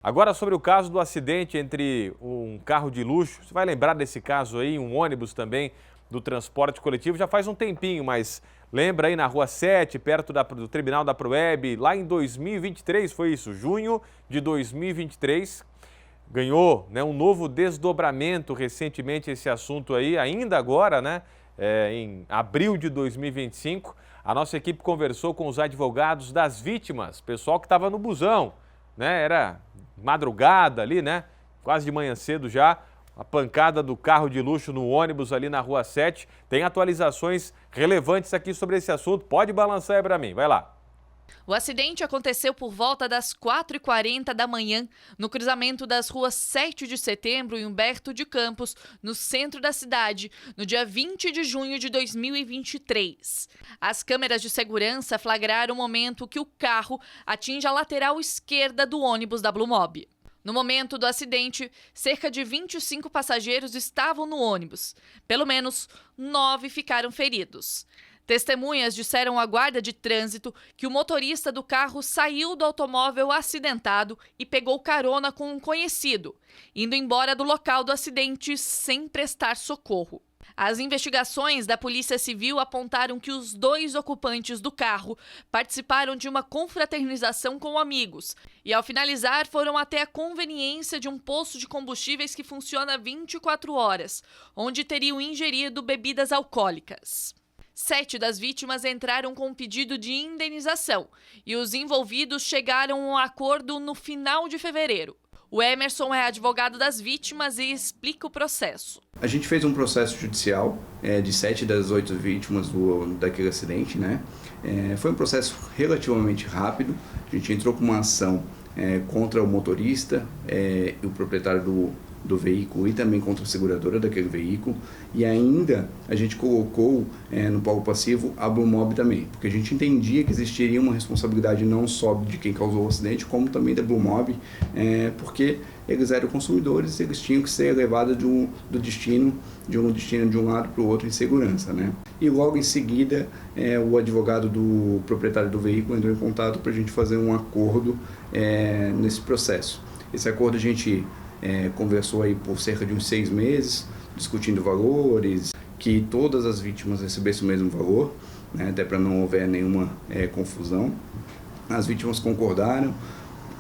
Agora sobre o caso do acidente entre um carro de luxo, você vai lembrar desse caso aí, um ônibus também do transporte coletivo, já faz um tempinho, mas lembra aí na Rua 7, perto do terminal da Proeb, lá em 2023, foi isso, junho de 2023, ganhou, né, um novo desdobramento recentemente esse assunto aí, ainda agora, né, em abril de 2025, a nossa equipe conversou com os advogados das vítimas, pessoal que estava no busão, né, era madrugada ali, né? Quase de manhã cedo já, a pancada do carro de luxo no ônibus ali na Rua 7. Tem atualizações relevantes aqui sobre esse assunto. Pode balançar aí para mim, vai lá. O acidente aconteceu por volta das 4h40 da manhã, no cruzamento das ruas 7 de Setembro e Humberto de Campos, no centro da cidade, no dia 20 de junho de 2023. As câmeras de segurança flagraram o momento que o carro atinge a lateral esquerda do ônibus da Blue Mob. No momento do acidente, cerca de 25 passageiros estavam no ônibus. Pelo menos 9 ficaram feridos. Testemunhas disseram à guarda de trânsito que o motorista do carro saiu do automóvel acidentado e pegou carona com um conhecido, indo embora do local do acidente sem prestar socorro. As investigações da Polícia Civil apontaram que os 2 ocupantes do carro participaram de uma confraternização com amigos e, ao finalizar, foram até a conveniência de um posto de combustíveis que funciona 24 horas, onde teriam ingerido bebidas alcoólicas. 7 das vítimas entraram com um pedido de indenização e os envolvidos chegaram a um acordo no final de fevereiro. O Emerson é advogado das vítimas e explica o processo. A gente fez um processo judicial de 7 das 8 vítimas daquele acidente, né? Foi um processo relativamente rápido. A gente entrou com uma ação contra o motorista e o proprietário do veículo e também contra a seguradora daquele veículo, e ainda a gente colocou no polo passivo a Blue Mob também, porque a gente entendia que existiria uma responsabilidade não só de quem causou o acidente, como também da Blue Mob, porque eles eram consumidores, eles tinham que ser levados de um destino de um lado para o outro em segurança, né? E logo em seguida o advogado do proprietário do veículo entrou em contato para a gente fazer um acordo nesse processo. Esse acordo a gente conversou aí por cerca de uns 6 meses, discutindo valores, que todas as vítimas recebessem o mesmo valor, né, até para não haver nenhuma confusão. As vítimas concordaram,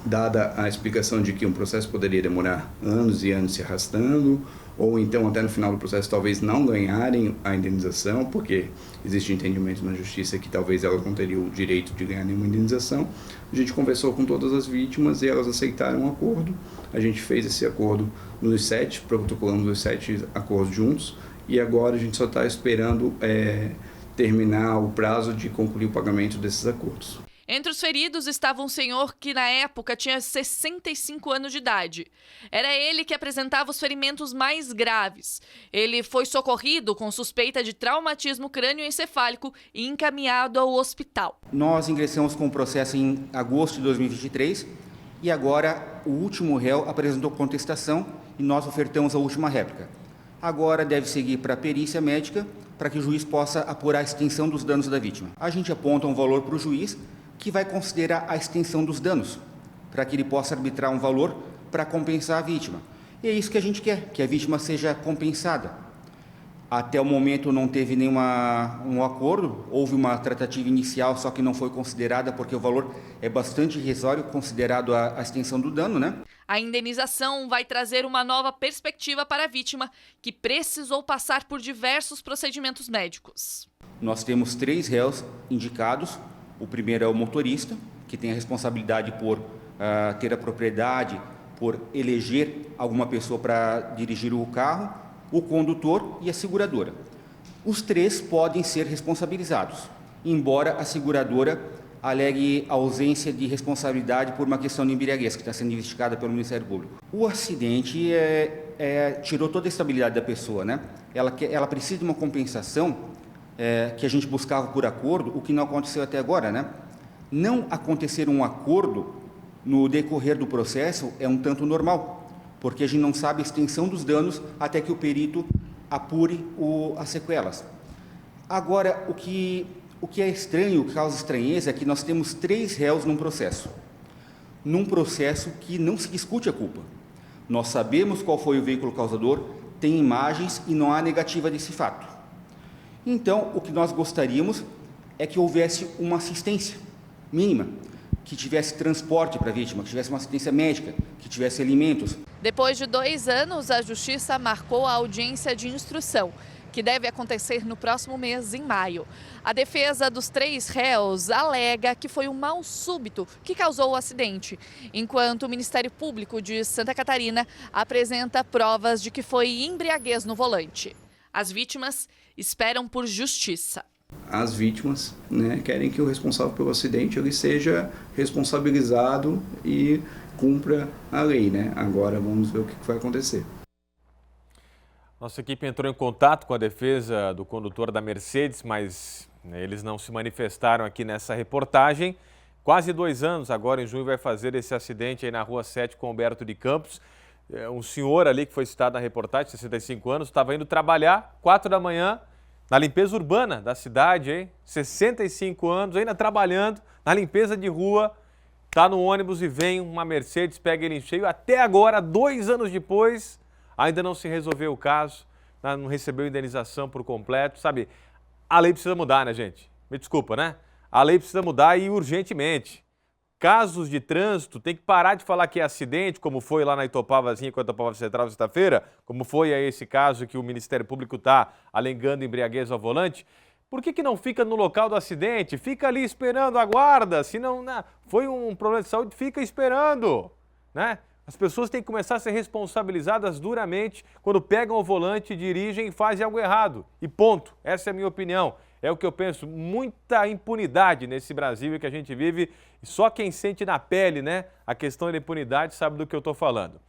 dada a explicação de que um processo poderia demorar anos e anos se arrastando, ou então até no final do processo talvez não ganharem a indenização, porque existe entendimento na justiça que talvez elas não teriam o direito de ganhar nenhuma indenização. A gente conversou com todas as vítimas e elas aceitaram o acordo. A gente fez esse acordo nos 7, protocolamos os 7 acordos juntos, e agora a gente só está esperando terminar o prazo de concluir o pagamento desses acordos. Entre os feridos estava um senhor que, na época, tinha 65 anos de idade. Era ele que apresentava os ferimentos mais graves. Ele foi socorrido com suspeita de traumatismo crânioencefálico e encaminhado ao hospital. Nós ingressamos com o processo em agosto de 2023 e agora o último réu apresentou contestação e nós ofertamos a última réplica. Agora deve seguir para a perícia médica para que o juiz possa apurar a extensão dos danos da vítima. A gente aponta um valor para o juiz, que vai considerar a extensão dos danos, para que ele possa arbitrar um valor para compensar a vítima. E é isso que a gente quer, que a vítima seja compensada. Até o momento não teve nenhum acordo, houve uma tratativa inicial, só que não foi considerada, porque o valor é bastante irrisório, considerado a extensão do dano, né? A indenização vai trazer uma nova perspectiva para a vítima, que precisou passar por diversos procedimentos médicos. Nós temos 3 réus indicados. O primeiro é o motorista, que tem a responsabilidade por ter a propriedade, por eleger alguma pessoa para dirigir o carro, o condutor e a seguradora. Os 3 podem ser responsabilizados, embora a seguradora alegue ausência de responsabilidade por uma questão de embriaguez, que está sendo investigada pelo Ministério Público. O acidente tirou toda a estabilidade da pessoa, né? Ela precisa de uma compensação que a gente buscava por acordo, o que não aconteceu até agora, né? Não acontecer um acordo no decorrer do processo é um tanto normal, porque a gente não sabe a extensão dos danos até que o perito apure as sequelas. Agora, o que é estranho, o que causa estranheza, é que nós temos 3 réus num processo. num processo que não se discute a culpa. Nós sabemos qual foi o veículo causador, tem imagens e não há negativa desse fato. Então, o que nós gostaríamos é que houvesse uma assistência mínima, que tivesse transporte para a vítima, que tivesse uma assistência médica, que tivesse alimentos. Depois de 2 anos, a Justiça marcou a audiência de instrução, que deve acontecer no próximo mês, em maio. A defesa dos 3 réus alega que foi um mal súbito que causou o acidente, enquanto o Ministério Público de Santa Catarina apresenta provas de que foi embriaguez no volante. As vítimas esperam por justiça. As vítimas, né, querem que o responsável pelo acidente ele seja responsabilizado e cumpra a lei, né? Agora vamos ver o que vai acontecer. Nossa equipe entrou em contato com a defesa do condutor da Mercedes, mas eles não se manifestaram aqui nessa reportagem. Quase 2 anos, agora em junho, vai fazer esse acidente aí na Rua 7 com Alberto de Campos. Um senhor ali que foi citado na reportagem, 65 anos, estava indo trabalhar, 4 da manhã, na limpeza urbana da cidade, hein? 65 anos, ainda trabalhando na limpeza de rua, está no ônibus e vem uma Mercedes, pega ele em cheio. Até agora, 2 anos depois, ainda não se resolveu o caso, não recebeu indenização por completo. Sabe, a lei precisa mudar, né, gente? Me desculpa, né? A lei precisa mudar e urgentemente. Casos de trânsito, tem que parar de falar que é acidente, como foi lá na Itopavazinha com a Itopava Central sexta-feira, como foi aí esse caso que o Ministério Público está alegando embriaguez ao volante. Por que não fica no local do acidente? Fica ali esperando a guarda, se não foi um problema de saúde, fica esperando, né? As pessoas têm que começar a ser responsabilizadas duramente quando pegam o volante, dirigem e fazem algo errado. E ponto. Essa é a minha opinião. É o que eu penso. Muita impunidade nesse Brasil que a gente vive. Só quem sente na pele, né, a questão da impunidade sabe do que eu estou falando.